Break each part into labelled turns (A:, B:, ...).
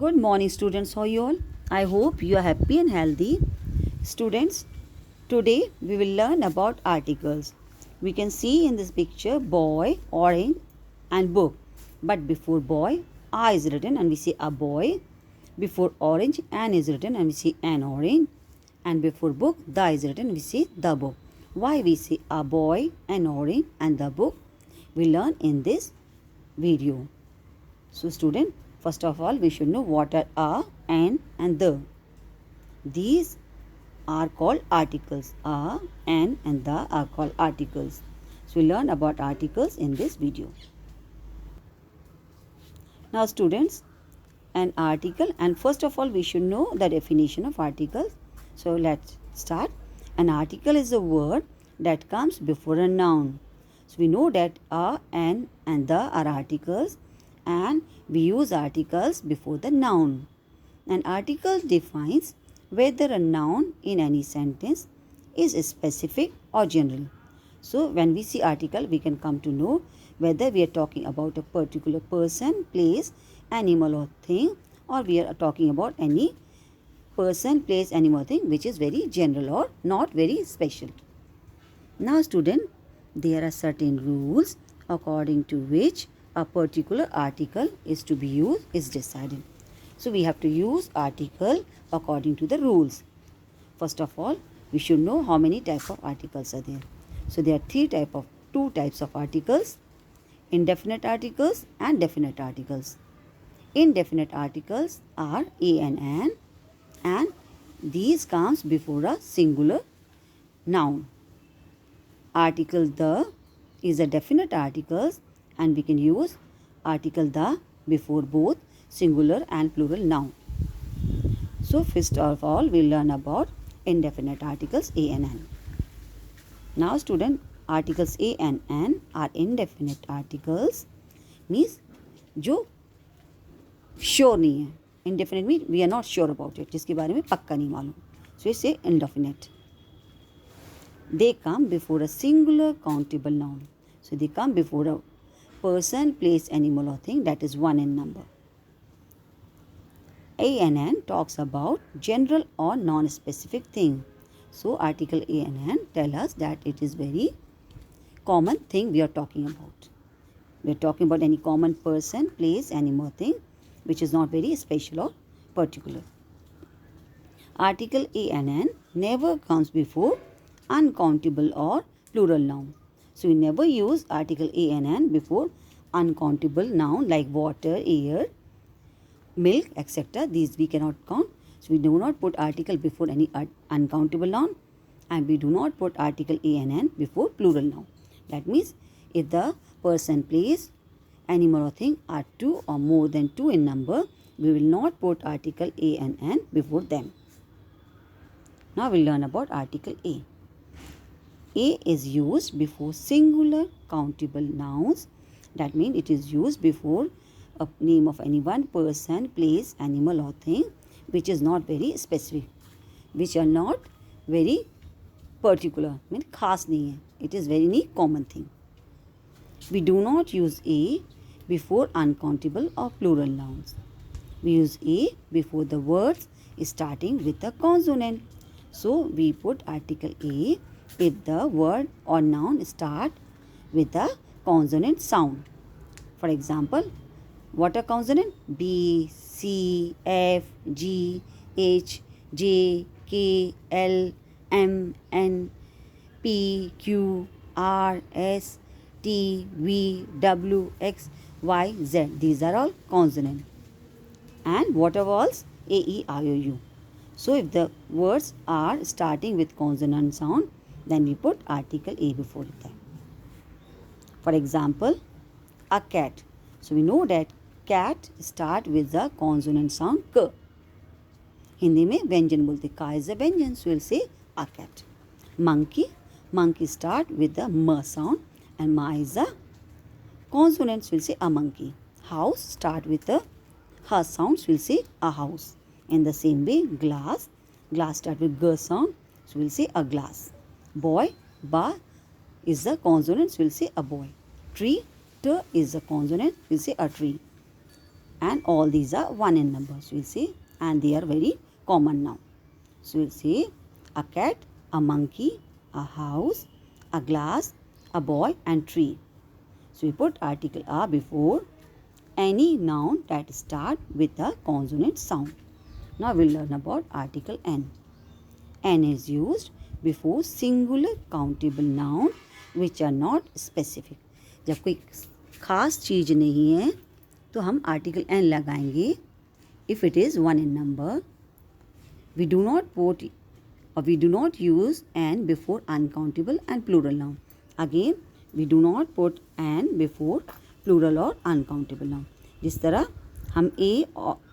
A: Good morning, students. How are you all? I hope you are happy and healthy. Students, today we will learn about articles. We can see in this picture boy, orange, and book. But before boy, a is written and we see a boy. Before orange, an is written and we see an orange. And before book, the is written and we see the book. Why we see a boy, an orange, and the book? We learn in this video. So student, first of all, we should know what are a, an and the. These are called articles. A, an and the are called articles. So we learn about articles in this video. Now students, an article, and first of all we should know the definition of articles. So let's start. An article is a word that comes before a noun. So we know that a, an and the are articles, and we use articles before the noun. An article defines whether a noun in any sentence is specific or general. So when we see article, we can come to know whether we are talking about a particular person, place, animal or thing, or we are talking about any person, place, animal, thing which is very general or not very special. Now student, there are certain rules according to which a particular article is to be used is decided. So we have to use article according to the rules. First of all, we should know how many types of articles are there. So there are two types of articles: indefinite articles and definite articles. Indefinite articles are a and an, and these comes before a singular noun. Article the is a definite article, and we can use article the before both singular and plural noun. So first of all, we'll learn about indefinite articles a and an. Now student, articles a and an are indefinite articles, means जो sure नहीं है. Indefinite means we are not sure about it, जिसके बारे में पक्का नहीं मालूम. So we say indefinite. They come before a singular countable noun. So they come before a person, place, animal or thing that is one in number. A and an talks about general or non-specific thing. So article a and an tell us that it is very common thing we are talking about. We are talking about any common person, place, animal, thing which is not very special or particular. Article a and an never comes before uncountable or plural noun. So we never use article a and an before uncountable noun like water, air, milk, etc. These we cannot count. So we do not put article before any uncountable noun, and we do not put article a and an before plural noun. That means if the person, place, animal or thing are two or more than two in number, we will not put article a and an before them. Now we'll learn about article a. A is used before singular countable nouns. That means it is used before a name of any one person, place, animal or thing which is not very specific, which are not very particular, means खास नहीं है. It is very common thing. We do not use a before uncountable or plural nouns. We use a before the words starting with a consonant. So we put article a if the word or noun start with a consonant sound. For example, what are consonant? B, C, F, G, H, J, K, L, M, N, P, Q, R, S, T, V, W, X, Y, Z. These are all consonant. And what are vowels? A, E, I, O, U. So if the words are starting with consonant sound, then we put article a before them. For example, a cat. So we know that cat start with the consonant sound k. Hindi में व्यंजन बोलते. का is a व्यंजन, so we'll say a cat. Monkey. Monkey start with the m sound, and ma is a consonant, so we'll say a monkey. House start with the h sound, so we'll say a house. In the same way, glass. Glass start with g sound, so we'll say a glass. Boy, ba is the consonant, so we'll say a boy. Tree, t is the consonant, we'll say a tree. and all these are 1 in number. So we'll say, and they are very common now. So we'll say a cat, a monkey, a house, a glass, a boy and tree. So we put article a before any noun that start with a consonant sound. Now we'll learn about article n. N is used before singular countable noun which are not specific. जब कोई खास चीज़ नहीं है तो हम article n लगाएंगे. If it is 1 in number, we do not use n before uncountable and plural noun. Again, we do not put n before plural or uncountable noun. जिस तरह हम a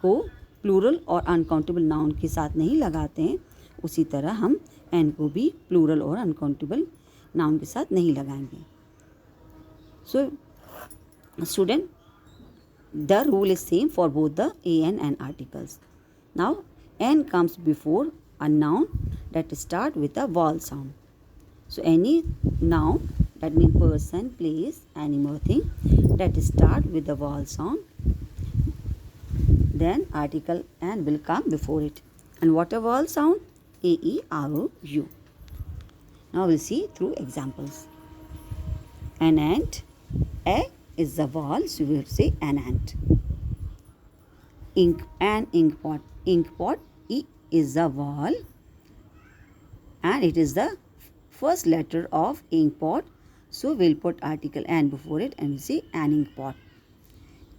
A: को प्लूरल और अनकाउंटेबल नाउन के साथ नहीं लगाते हैं, उसी तरह हम n को भी प्लूरल और अनकाउंटेबल नाउन के साथ नहीं लगाएंगे. So, student, the rule is same for both the an and articles. Now, n comes before a noun that start with a vowel sound. So, any noun, that means person, place, animal, thing, that start with the vowel sound, then article n will come before it. And what a vowel sound? A, E, R, O, U. Now we'll see through examples. An ant. A is the vowel, so we will say an ant. Ink, an ink pot. Ink pot. E is the vowel and it is the first letter of ink pot. So we'll put article n before it and we'll say an ink pot.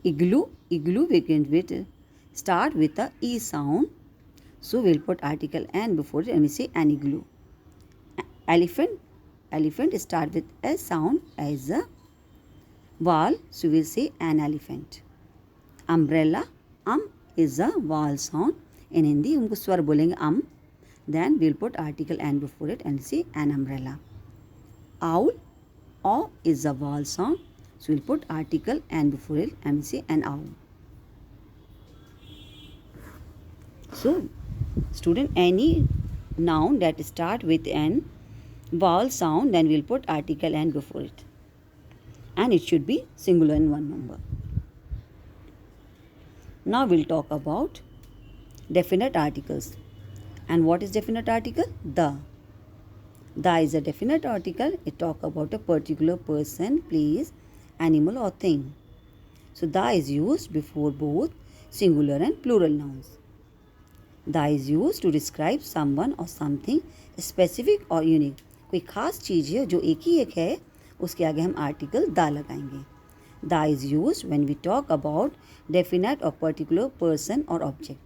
A: Igloo. Igloo we can start with the E sound. So we'll put article n before it and we say an igloo. Elephant. Elephant start with a sound as a vowel. So we'll say an elephant. Umbrella. Is a vowel sound. In Hindi, हमको स्वर बोलेंगे Then we'll put article n before it and say an umbrella. Owl. O is a vowel sound. So we'll put article n before it and we'll say an owl. So, student, any noun that start with an vowel sound, then we'll put article n before it. And it should be singular in 1 number. Now we'll talk about definite articles. And what is definite article? The. The is a definite article. It talks about a particular person, place, animal or thing. So, the is used before both singular and plural nouns. The is used to describe someone or something specific or unique. कोई खास चीज़ है जो एक ही एक है, उसके आगे हम आर्टिकल द लगाएंगे. The is used when we talk about definite or particular person or object.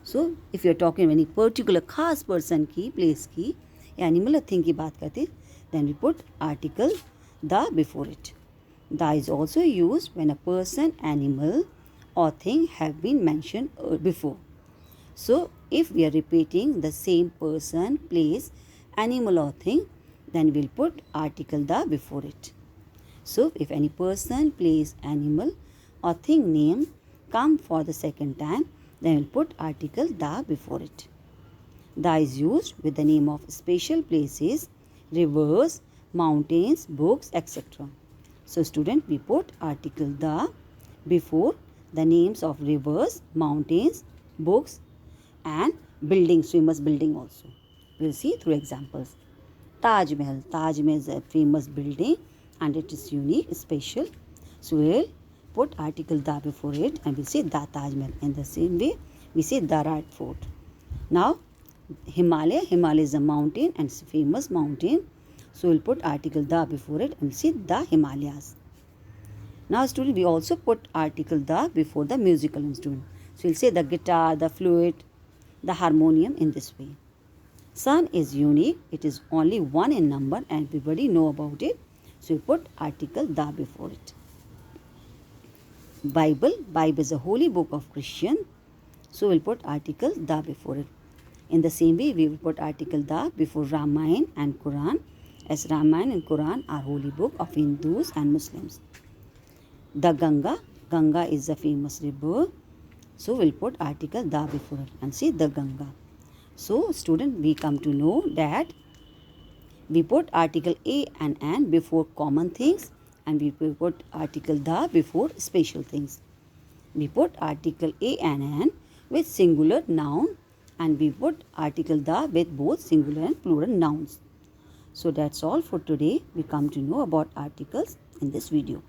A: So, if you are talking any particular खास person की, place की, या animal or thing की बात करते, then we put article the before it. The is also used when a person, animal or thing have been mentioned before. So, if we are repeating the same person, place, animal or thing, then we'll put article the before it. So, if any person, place, animal or thing name come for the second time, then we'll put article the before it. The is used with the name of special places, rivers, mountains, books, etc. So, student, we put article the before the names of rivers, mountains, books and buildings, famous building also. We'll see through examples. Taj Mahal. Taj Mahal is a famous building and it is unique, special. So, we'll put article the before it and we'll say the Taj Mahal. In the same way, we say the Red Fort. Now, Himalaya. Himalaya is a mountain and it's a famous mountain. So, we'll put article the before it and we'll say the Himalayas. Now, student, we also put article the before the musical instrument. So, we'll say the guitar, the flute, the harmonium in this way. Sun is unique. It is only 1 in number and everybody know about it. So, we put article the before it. Bible. Bible is a holy book of Christian. So, we'll put article the before it. In the same way, we will put article the before Ramayana and Quran, as Ramayana and Quran are holy book of Hindus and Muslims. The Ganga. Ganga is a famous river. So, we'll put article the before it and say the Ganga. So, student, we come to know that we put article a and an before common things and we will put article the before special things. we put article a and an with singular noun, and we put article the with both singular and plural nouns. So that's all for today. We come to know about articles in this video.